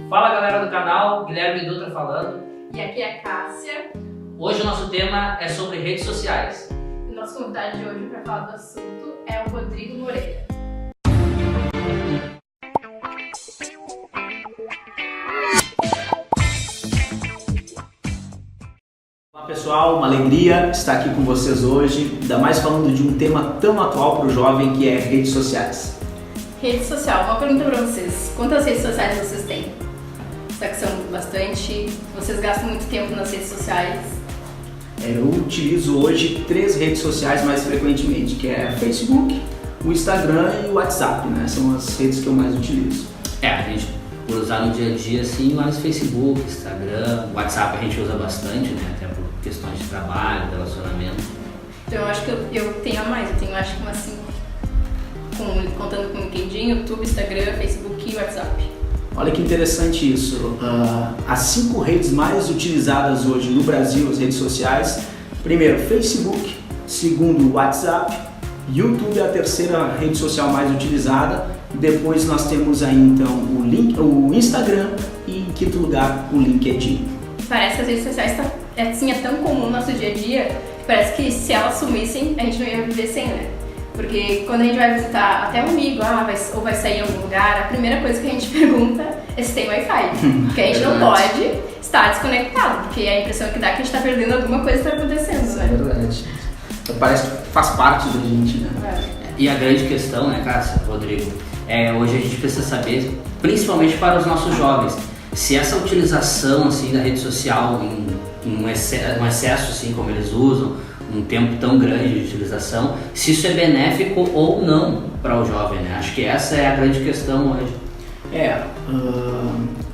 Fala galera do canal, Guilherme Dutra falando. E aqui é a Cássia. Hoje o nosso tema é sobre redes sociais. E o nosso convidado de hoje para falar do assunto é o Rodrigo Moreira. Olá pessoal, uma alegria estar aqui com vocês hoje, ainda mais falando de um tema tão atual para o jovem que é redes sociais. Rede social, uma pergunta para vocês. Quantas redes sociais vocês têm? Será que são bastante? Vocês gastam muito tempo nas redes sociais? Eu utilizo hoje 3 redes sociais mais frequentemente, que é Facebook, o Instagram e o WhatsApp, né? São as redes que eu mais utilizo. A gente, por usar no dia a dia, assim, mais Facebook, Instagram, WhatsApp a gente usa bastante, né? Até por questões de trabalho, relacionamento. Então eu acho que eu tenho a mais, eu tenho acho que umas 5, contando com LinkedIn, YouTube, Instagram, Facebook e WhatsApp. Olha que interessante isso. As 5 redes mais utilizadas hoje no Brasil, as redes sociais, primeiro Facebook, segundo WhatsApp, YouTube é a terceira rede social mais utilizada, depois nós temos aí então o Instagram e em quinto lugar o LinkedIn. Parece que as redes sociais é tão comum no nosso dia a dia que parece que se elas sumissem a gente não ia viver sem, né? Porque quando a gente vai visitar até um amigo, ou vai sair em algum lugar, a primeira coisa que a gente pergunta é se tem Wi-Fi. Porque a gente não pode estar desconectado, porque a impressão que dá é que a gente está perdendo alguma coisa que está acontecendo, né? É verdade. Parece que faz parte da gente, né? E a grande questão, né, Cássia, Rodrigo, hoje a gente precisa saber, principalmente para os nossos jovens, se essa utilização assim, da rede social em um excesso assim, como eles usam, um tempo tão grande de utilização, se isso é benéfico ou não para o jovem, né? Acho que essa é a grande questão hoje.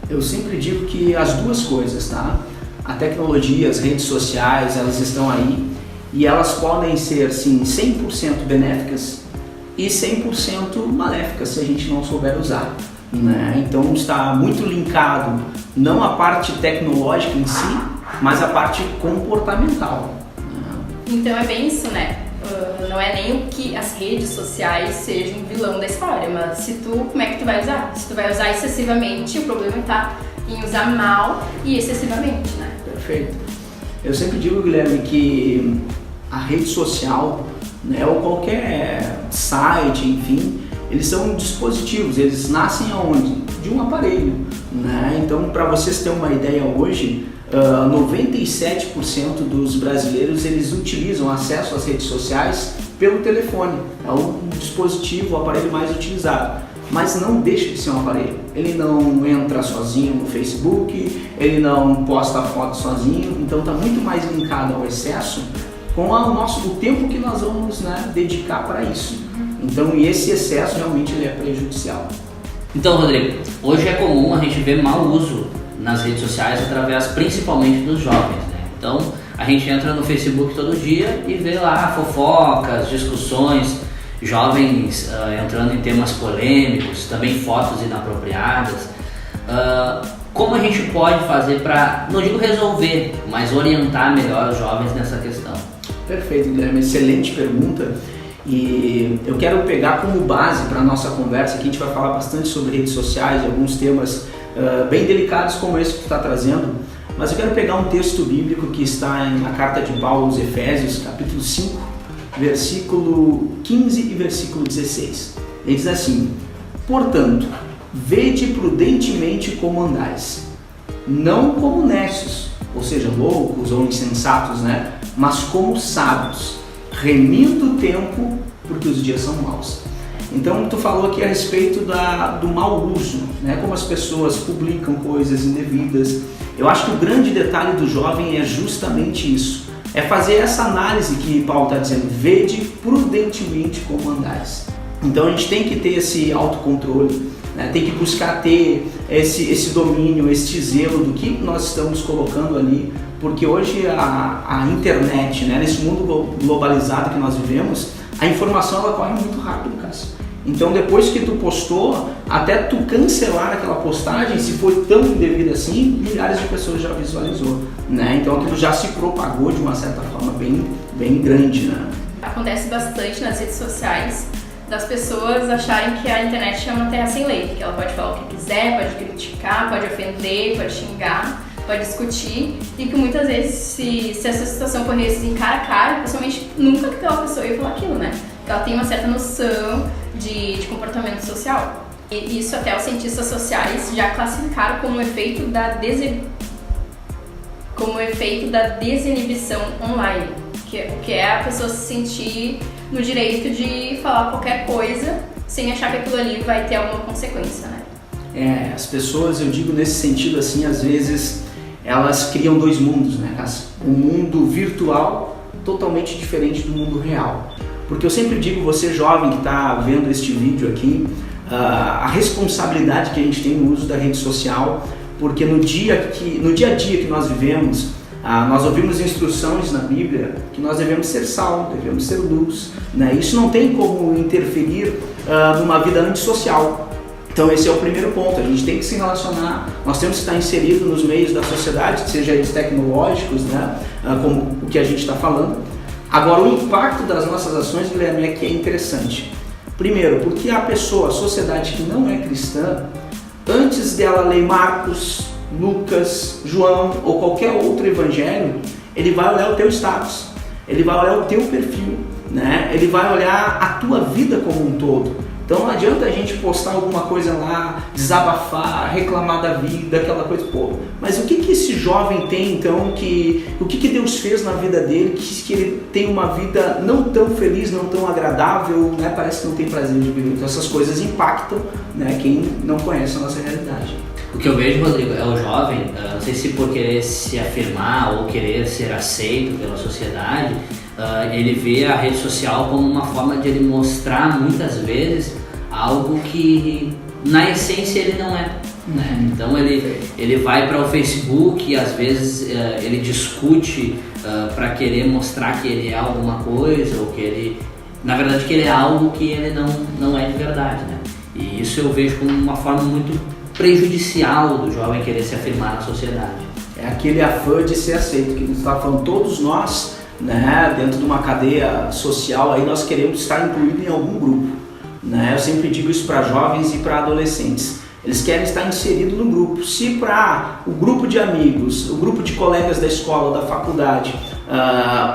Eu sempre digo que as duas coisas, tá? A tecnologia, as redes sociais, elas estão aí e elas podem ser, sim, 100% benéficas e 100% maléficas se a gente não souber usar, né? Então está muito linkado não a parte tecnológica em si, mas a parte comportamental. Então é bem isso, né? Não é nem o que as redes sociais sejam um vilão da história, mas como é que tu vai usar? Se tu vai usar excessivamente, o problema está em usar mal e excessivamente, né? Perfeito. Eu sempre digo, Guilherme, que a rede social, né, ou qualquer site, enfim, eles são dispositivos, eles nascem aonde? De um aparelho, né? Então, para vocês terem uma ideia hoje, 97% dos brasileiros eles utilizam acesso às redes sociais pelo telefone. É o dispositivo, o aparelho mais utilizado. Mas não deixa de ser um aparelho. Ele não entra sozinho no Facebook, ele não posta foto sozinho, então está muito mais linkado ao excesso com o tempo que nós vamos, né, dedicar para isso. Então, esse excesso realmente ele é prejudicial. Então, Rodrigo, hoje é comum a gente ver mau uso nas redes sociais através principalmente dos jovens, né? Então a gente entra no Facebook todo dia e vê lá fofocas, discussões, jovens entrando em temas polêmicos, também fotos inapropriadas. Como a gente pode fazer para, não digo resolver, mas orientar melhor os jovens nessa questão? Perfeito, Guilherme, excelente pergunta. E eu quero pegar como base para a nossa conversa, que a gente vai falar bastante sobre redes sociais e alguns temas bem delicados como esse que tu está trazendo, mas eu quero pegar um texto bíblico que está na carta de Paulo aos Efésios, capítulo 5, versículo 15 e versículo 16. Ele diz assim: portanto, vede prudentemente como andais, não como necios, ou seja, loucos ou insensatos, né? Mas como sábios, remindo o tempo, porque os dias são maus. Então, tu falou aqui a respeito do mau uso, né? Como as pessoas publicam coisas indevidas. Eu acho que o grande detalhe do jovem é justamente isso. É fazer essa análise que Paulo está dizendo, vede prudentemente como andais. Então, a gente tem que ter esse autocontrole, né? Tem que buscar ter esse domínio, esse zelo do que nós estamos colocando ali, porque hoje a internet, né? Nesse mundo globalizado que nós vivemos, a informação ela corre muito rápido, Cássio. Então depois que tu postou, até tu cancelar aquela postagem, se for tão indevida assim, milhares de pessoas já visualizou, né? Então aquilo já se propagou de uma certa forma bem grande, né? Acontece bastante nas redes sociais das pessoas acharem que a internet é uma terra sem lei, que ela pode falar o que quiser, pode criticar, pode ofender, pode xingar, pode discutir, e que muitas vezes, se essa situação corresse em cara a cara, pessoalmente nunca que aquela pessoa ia falar aquilo, né? Porque ela tem uma certa noção de comportamento social. E isso até os cientistas sociais já classificaram como efeito da desinibição online, que é a pessoa se sentir no direito de falar qualquer coisa sem achar que aquilo ali vai ter alguma consequência, né? As pessoas, eu digo nesse sentido assim, às vezes elas criam dois mundos, né, Cássia? Um mundo virtual totalmente diferente do mundo real. Porque eu sempre digo, você jovem que está vendo este vídeo aqui, a responsabilidade que a gente tem no uso da rede social, porque no dia a dia que nós vivemos, nós ouvimos instruções na Bíblia que nós devemos ser sal, devemos ser luz, né? Isso não tem como interferir numa vida antissocial. Então esse é o primeiro ponto, a gente tem que se relacionar, nós temos que estar inserido nos meios da sociedade, seja eles tecnológicos, né? Como o que a gente está falando. Agora, o impacto das nossas ações, Guilherme, é que é interessante. Primeiro, porque a sociedade que não é cristã, antes dela ler Marcos, Lucas, João ou qualquer outro evangelho, ele vai olhar o teu status, ele vai olhar o teu perfil, né? Ele vai olhar a tua vida como um todo. Então não adianta a gente postar alguma coisa lá, desabafar, reclamar da vida, aquela coisa, mas o que esse jovem tem então, o que Deus fez na vida dele, que ele tem uma vida não tão feliz, não tão agradável, né? Parece que não tem prazer de viver. Então essas coisas impactam, né, quem não conhece a nossa realidade. O que eu vejo, Rodrigo, é o jovem, não sei se por querer se afirmar ou querer ser aceito pela sociedade, ele vê a rede social como uma forma de ele mostrar muitas vezes algo que na essência ele não é, né? Então ele vai para o Facebook e às vezes ele discute para querer mostrar que ele é alguma coisa, ou que ele, na verdade, que ele é algo que ele não é de verdade, né? E isso eu vejo como uma forma muito prejudicial do jovem querer se afirmar na sociedade. É aquele afã de ser aceito, que está falando, todos nós, né, dentro de uma cadeia social, aí nós queremos estar incluídos em algum grupo, né? Eu sempre digo isso para jovens e para adolescentes. Eles querem estar inseridos no grupo. Se para o grupo de amigos, o grupo de colegas da escola, da faculdade,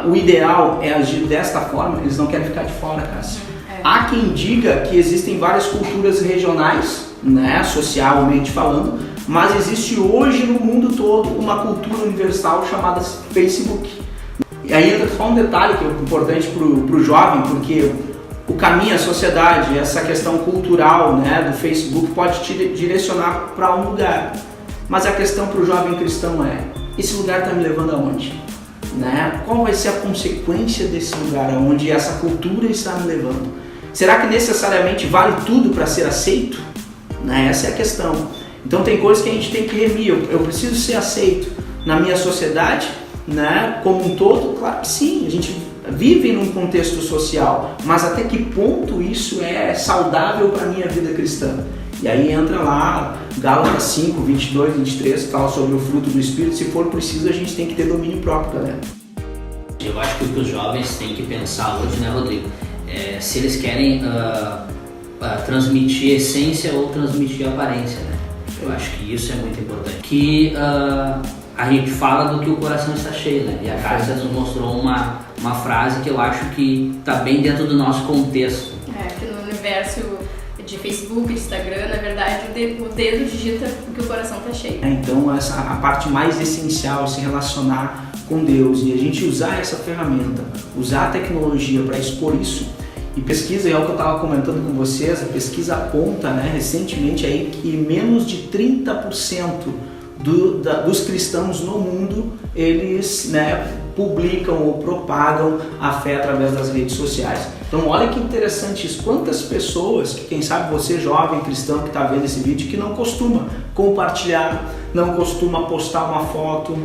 o ideal é agir desta forma, eles não querem ficar de fora, Cássia. Há quem diga que existem várias culturas regionais, né, socialmente falando, mas existe hoje no mundo todo uma cultura universal chamada Facebook. E aí entra só um detalhe que é importante para o jovem, porque o caminho, a sociedade, essa questão cultural, né, do Facebook pode te direcionar para um lugar. Mas a questão para o jovem cristão é, esse lugar está me levando aonde? Né? Qual vai ser a consequência desse lugar aonde essa cultura está me levando? Será que necessariamente vale tudo para ser aceito? Né? Essa é a questão. Então tem coisas que a gente tem que remir. Eu preciso ser aceito na minha sociedade, né, como um todo? Claro que sim, a gente vive num contexto social, mas até que ponto isso é saudável para a minha vida cristã? E aí entra lá Gálatas 5, 22, 23, que fala sobre o fruto do Espírito. Se for preciso, a gente tem que ter domínio próprio, galera. Eu acho que o que os jovens têm que pensar hoje, né, Rodrigo, é se eles querem transmitir essência ou transmitir aparência, né? Eu acho que isso é muito importante. Que a gente fala do que o coração está cheio, né? E a Cássia nos mostrou uma frase que eu acho que está bem dentro do nosso contexto. Que no universo de Facebook, de Instagram, na verdade, o dedo digita o que o coração está cheio. Então, a parte mais essencial é se relacionar com Deus e a gente usar essa ferramenta, usar a tecnologia para expor isso. E pesquisa, é o que eu estava comentando com vocês, a pesquisa aponta, né, recentemente aí, que menos de 30% dos cristãos no mundo, eles, né, publicam ou propagam a fé através das redes sociais. Então olha que interessante isso, quantas pessoas, que quem sabe você jovem cristão que está vendo esse vídeo, que não costuma compartilhar, não costuma postar uma foto,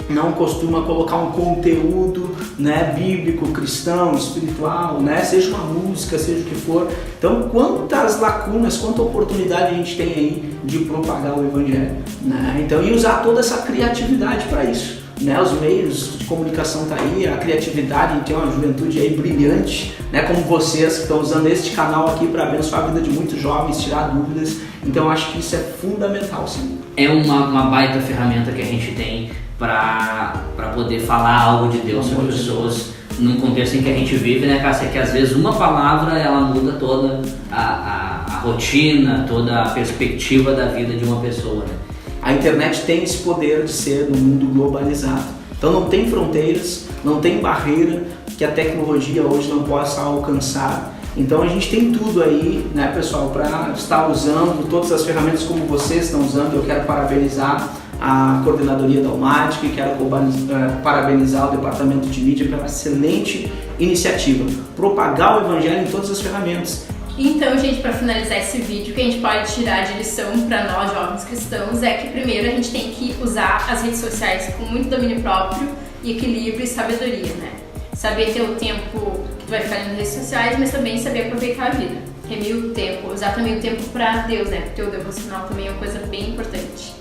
não costuma colocar um conteúdo, né, bíblico, cristão, espiritual, né, seja uma música, seja o que for. Então quantas lacunas, quanta oportunidade a gente tem aí de propagar o evangelho, né? Então, e usar toda essa criatividade para isso. né? Os meios de comunicação tá aí, a criatividade, tem uma juventude aí brilhante, né? Como vocês que estão usando este canal aqui para abençoar a vida de muitos jovens, tirar dúvidas. Então eu acho que isso é fundamental, sim. É uma baita ferramenta que a gente tem para poder falar algo de Deus para as pessoas num contexto em que a gente vive, né, Cássia? Que às vezes uma palavra ela muda toda a rotina, toda a perspectiva da vida de uma pessoa, né? A internet tem esse poder de ser no mundo globalizado. Então não tem fronteiras, não tem barreira que a tecnologia hoje não possa alcançar. Então a gente tem tudo aí, né, pessoal, para estar usando todas as ferramentas como vocês estão usando. Eu quero parabenizar a coordenadoria da Almatic e quero parabenizar o departamento de mídia pela excelente iniciativa. Propagar o evangelho em todas as ferramentas. Então, gente, para finalizar esse vídeo, o que a gente pode tirar de lição para nós jovens cristãos é que primeiro a gente tem que usar as redes sociais com muito domínio próprio e equilíbrio e sabedoria, né? Saber ter o tempo que tu vai ficar nas redes sociais, mas também saber aproveitar a vida. Remir o tempo, usar também o tempo para Deus, né? Porque o devocional também é uma coisa bem importante.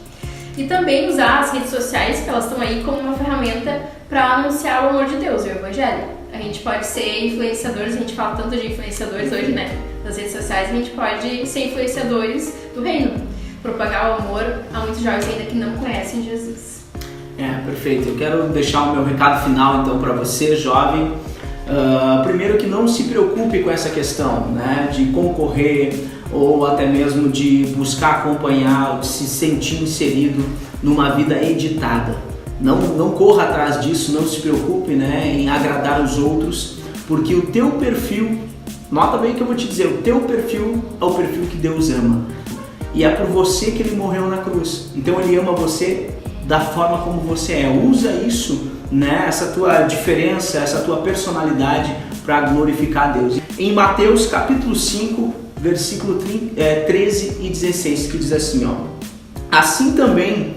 E também usar as redes sociais, que elas estão aí como uma ferramenta para anunciar o amor de Deus e o evangelho. A gente pode ser influenciadores, a gente fala tanto de influenciadores hoje, né? Nas redes sociais, a gente pode ser influenciadores do reino, propagar o amor a muitos jovens ainda que não conhecem Jesus. Perfeito. Eu quero deixar o meu recado final então para você, jovem. Primeiro que não se preocupe com essa questão, né, de concorrer ou até mesmo de buscar acompanhar, de se sentir inserido numa vida editada. Não corra atrás disso, não se preocupe, né, em agradar os outros, porque o teu perfil, nota bem o que eu vou te dizer, o teu perfil é o perfil que Deus ama. E é por você que Ele morreu na cruz. Então Ele ama você da forma como você é. Usa isso, né, essa tua diferença, essa tua personalidade para glorificar a Deus. Em Mateus capítulo 5, versículo 13 e 16, que diz assim, ó: assim também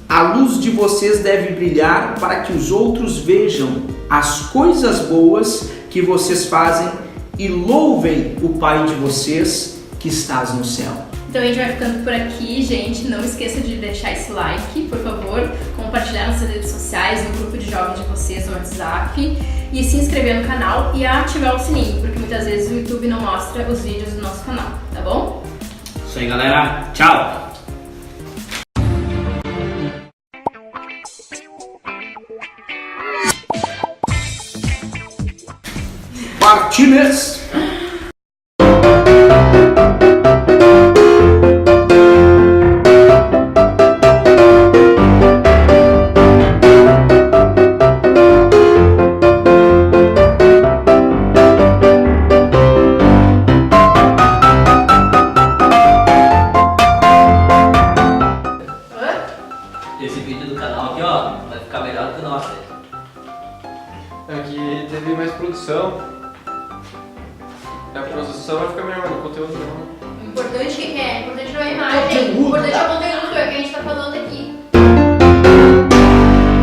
a luz de vocês deve brilhar para que os outros vejam as coisas boas que vocês fazem e louvem o Pai de vocês que estás no céu. Então a gente vai ficando por aqui, gente. Não esqueça de deixar esse like, por favor, compartilhar nas redes sociais, no grupo de jovens de vocês no WhatsApp e se inscrever no canal e ativar o sininho, porque muitas vezes o YouTube não mostra os vídeos do nosso canal, tá bom? Isso aí, galera. Tchau! Martínez. Esse vídeo do canal aqui, ó, vai ficar melhor do que o nosso. Aqui teve mais produção. A produção vai ficar melhor, o conteúdo não. O importante é? O importante não é a imagem.